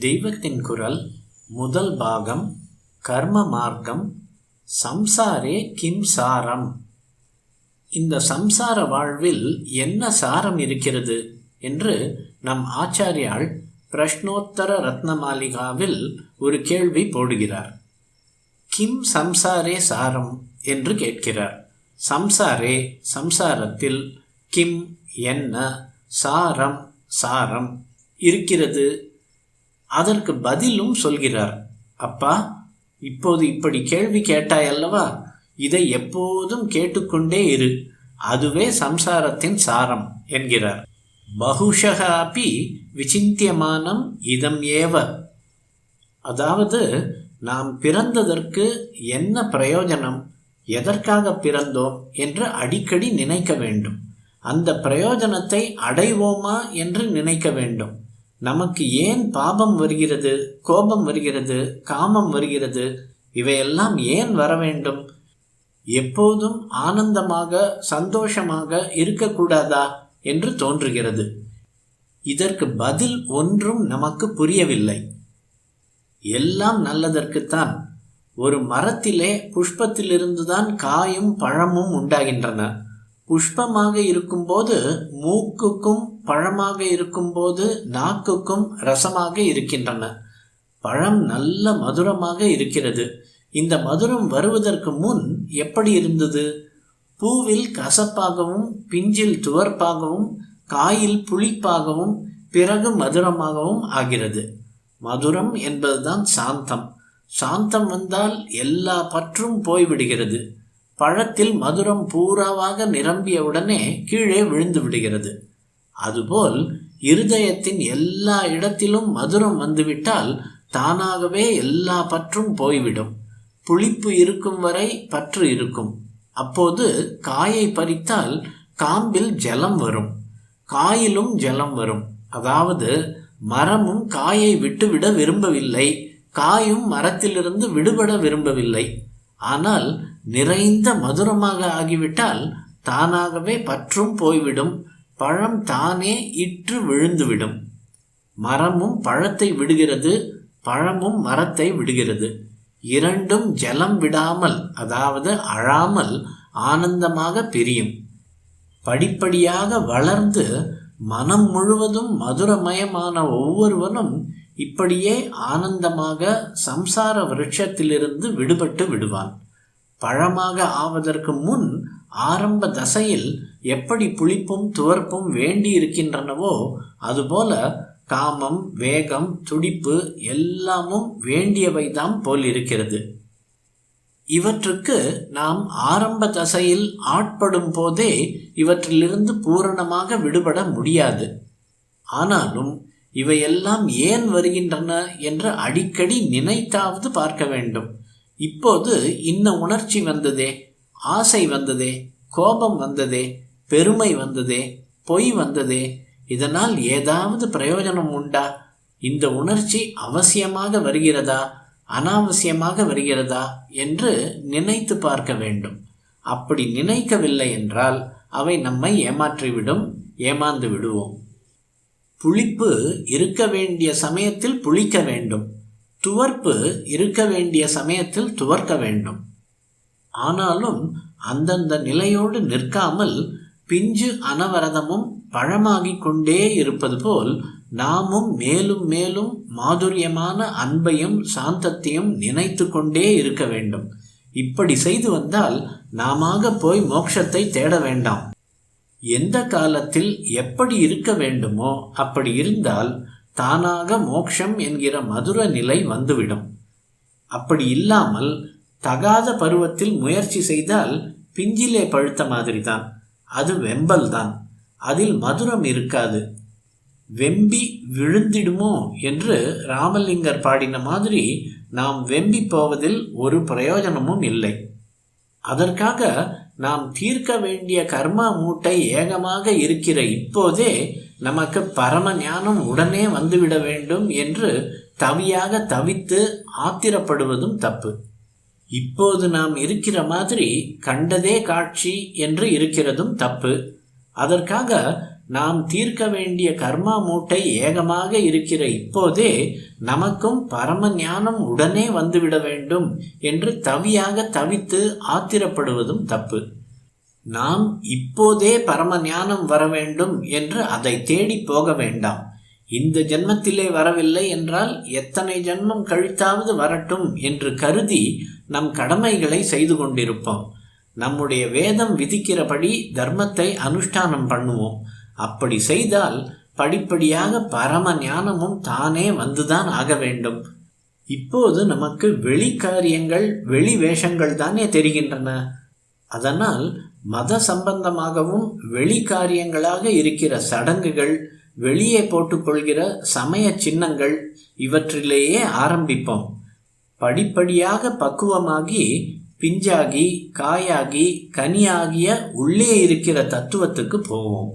தெய்வத்தின் குரல் முதல் பாகம் கர்ம மார்க்கம் சம்சாரே கிம் சாரம். இந்த சம்சார வாழ்வில் என்ன சாரம் இருக்கிறது என்று நம் ஆச்சாரியால் பிரஷ்னோத்தர ரத்னமாலிகாவில் ஒரு கேள்வி போடுகிறார். கிம் சம்சாரே சாரம் என்று கேட்கிறார். சம்சாரே சம்சாரத்தில் கிம் என்ன சாரம் சாரம் இருக்கிறது. அதற்கு பதிலும் சொல்கிறார். அப்பா, இப்போது இப்படி கேள்வி கேட்டாய் அல்லவா, இதை எப்போதும் கேட்டுக்கொண்டே இரு, அதுவே சம்சாரத்தின் சாரம் என்கிறார். பகுஷக அப்பி விசிந்தியமானம் இதம் ஏவ. அதாவது நாம் பிறந்ததற்கு என்ன பிரயோஜனம், எதற்காக பிறந்தோம் என்று அடிக்கடி நினைக்க வேண்டும். அந்த பிரயோஜனத்தை அடைவோமா என்று நினைக்க வேண்டும். நமக்கு ஏன் பாபம் வருகிறது, கோபம் வருகிறது, காமம் வருகிறது, இவையெல்லாம் ஏன் வர வேண்டும்? எப்போதும் ஆனந்தமாக சந்தோஷமாக இருக்கக்கூடாதா என்று தோன்றுகிறது. இதற்கு பதில் ஒன்றும் நமக்கு புரியவில்லை. எல்லாம் நல்லதற்குத்தான். ஒரு மரத்திலே புஷ்பத்திலிருந்துதான் காயும் பழமும் உண்டாகின்றன. புஷ்பமாக இருக்கும்போது மூக்குக்கும், பழமாக இருக்கும்போது நாக்குக்கும் ரசமாக இருக்கின்றன. பழம் நல்ல மதுரமாக இருக்கிறது. இந்த மதுரம் வருவதற்கு முன் எப்படி இருந்தது? பூவில் கசப்பாகவும், பிஞ்சில் துவர்ப்பாகவும், காயில் புளிப்பாகவும், பிறகு மதுரமாகவும் ஆகிறது. மதுரம் என்பதுதான் சாந்தம். சாந்தம் வந்தால் எல்லா பற்றும் போய்விடுகிறது. பழத்தில் மதுரம் பூராவாக நிரம்பியவுடனே கீழே விழுந்து விடுகிறது. அதுபோல் இருதயத்தின் எல்லா இடத்திலும் மதுரம் வந்துவிட்டால் தானாகவே எல்லா பற்றும் போய்விடும். புளிப்பு இருக்கும் வரை பற்று இருக்கும். அப்போது காயை பறித்தால் காம்பில் ஜலம் வரும், காயிலும் ஜலம் வரும். அதாவது மரமும் காயை விட்டுவிட விரும்பவில்லை, காயும் மரத்திலிருந்து விடுபட விரும்பவில்லை. ஆனால் நிறைந்த மதுரமாக ஆகிவிட்டால் தானாகவே பற்றும் போய்விடும், பழம் தானே இற்று விழுந்துவிடும். மரமும் பழத்தை விடுகிறது, பழமும் மரத்தை விடுகிறது. இரண்டும் ஜலம் விடாமல், அதாவது அழாமல் ஆனந்தமாக பிரியும். படிப்படியாக வளர்ந்து மனம் முழுவதும் மதுரமயமான ஒவ்வொருவனும் இப்படியே ஆனந்தமாக சம்சார விருட்சத்திலிருந்து விடுபட்டு விடுவான். பழமாக ஆவதற்கு முன் ஆரம்ப தசையில் எப்படி புளிப்பும் துவர்ப்பும் வேண்டி இருக்கின்றனவோ அதுபோல காமம், வேகம், துடிப்பு எல்லாமும் வேண்டியவைதான் போல் இருக்கிறது. இவற்றுக்கு நாம் ஆரம்ப தசையில் ஆட்படும் போதே இவற்றிலிருந்து பூரணமாக விடுபட முடியாது. ஆனாலும் இவையெல்லாம் ஏன் வருகின்றன என்று அடிக்கடி நினைத்தாவது பார்க்க வேண்டும். இப்போது இன்ன உணர்ச்சி வந்ததே, ஆசை வந்ததே, கோபம் வந்ததே, பெருமை வந்ததே, பொய் வந்ததே, இதனால் ஏதாவது பிரயோஜனம் உண்டா? இந்த உணர்ச்சி அவசியமாக வருகிறதா, அனாவசியமாக வருகிறதா என்று நினைத்து பார்க்க வேண்டும். அப்படி நினைக்கவில்லை என்றால் அவை நம்மை ஏமாற்றிவிடும், ஏமாந்து விடுவோம். புளிப்பு இருக்க வேண்டிய சமயத்தில் புளிக்க வேண்டும், துவர்ப்பு இருக்க வேண்டிய சமயத்தில் துவர்க்க வேண்டும். ஆனாலும் அந்தந்த நிலையோடு நிற்காமல் பிஞ்சு அனவரதமும் பழமாகிக் கொண்டே இருப்பது போல் நாமும் மேலும் மேலும் மாதுரியமான அன்பையும் சாந்தத்தையும் நினைத்து கொண்டே இருக்க வேண்டும். இப்படி செய்து வந்தால் நாமாக போய் மோட்சத்தை தேட வேண்டாம். எந்த காலத்தில் எப்படி இருக்க வேண்டுமோ அப்படி இருந்தால் தானாக மோட்சம் என்கிற மதுர நிலை வந்துவிடும். அப்படி இல்லாமல் தகாத பருவத்தில் முயற்சி செய்தால் பிஞ்சிலே பழுத்த மாதிரி தான். அது வெம்பல் தான், அதில் மதுரம் இருக்காது. வெம்பி விழுந்திடுமோ என்று ராமலிங்கர் பாடின மாதிரி நாம் வெம்பி போவதில் ஒரு பிரயோஜனமும் இல்லை. அதற்காக நாம் தீர்க்க வேண்டிய கர்மா மூட்டை ஏகமாக இருக்கிற இப்போதே நமக்கு பரம ஞானம் உடனே வந்துவிட வேண்டும் என்று தவியாக தவித்து ஆத்திரப்படுவதும் தப்பு. இப்போது நாம் இருக்கிற மாதிரி கண்டதே காட்சி என்று இருக்கிறதும் தப்பு. அதற்காக நாம் தீர்க்க வேண்டிய கர்மா மூட்டை ஏகமாக இருக்கிற இப்போதே நமக்கும் பரம ஞானம் உடனே வந்துவிட வேண்டும் என்று தவித்து ஆத்திரப்படுவதும் தப்பு. நாம் இப்போதே பரம ஞானம் வர வேண்டும் என்று அதை தேடி போக வேண்டாம். இந்த ஜென்மத்திலே வரவில்லை என்றால் எத்தனை ஜென்மம் கழித்தாவது வரட்டும் என்று கருதி நம் கடமைகளை செய்து கொண்டிருப்போம். நம்முடைய வேதம் விதிக்கிறபடி தர்மத்தை அனுஷ்டானம் பண்ணுவோம். அப்படி செய்தால் படிப்படியாக பரம ஞானமும் தானே வந்துதான் ஆக வேண்டும். இப்போது நமக்கு வெளி காரியங்கள், வெளி வேஷங்கள் தானே தெரிகின்றன. அதனால் மத சம்பந்தமாகவும் வெளி காரியங்களாக இருக்கிற சடங்குகள், வெளியே போட்டுக்கொள்கிற சமய சின்னங்கள் இவற்றிலேயே ஆரம்பிப்போம். படிப்படியாக பக்குவமாகி பிஞ்சாகி காயாகி கனியாகிய உள்ளே இருக்கிற தத்துவத்துக்கு போவோம்.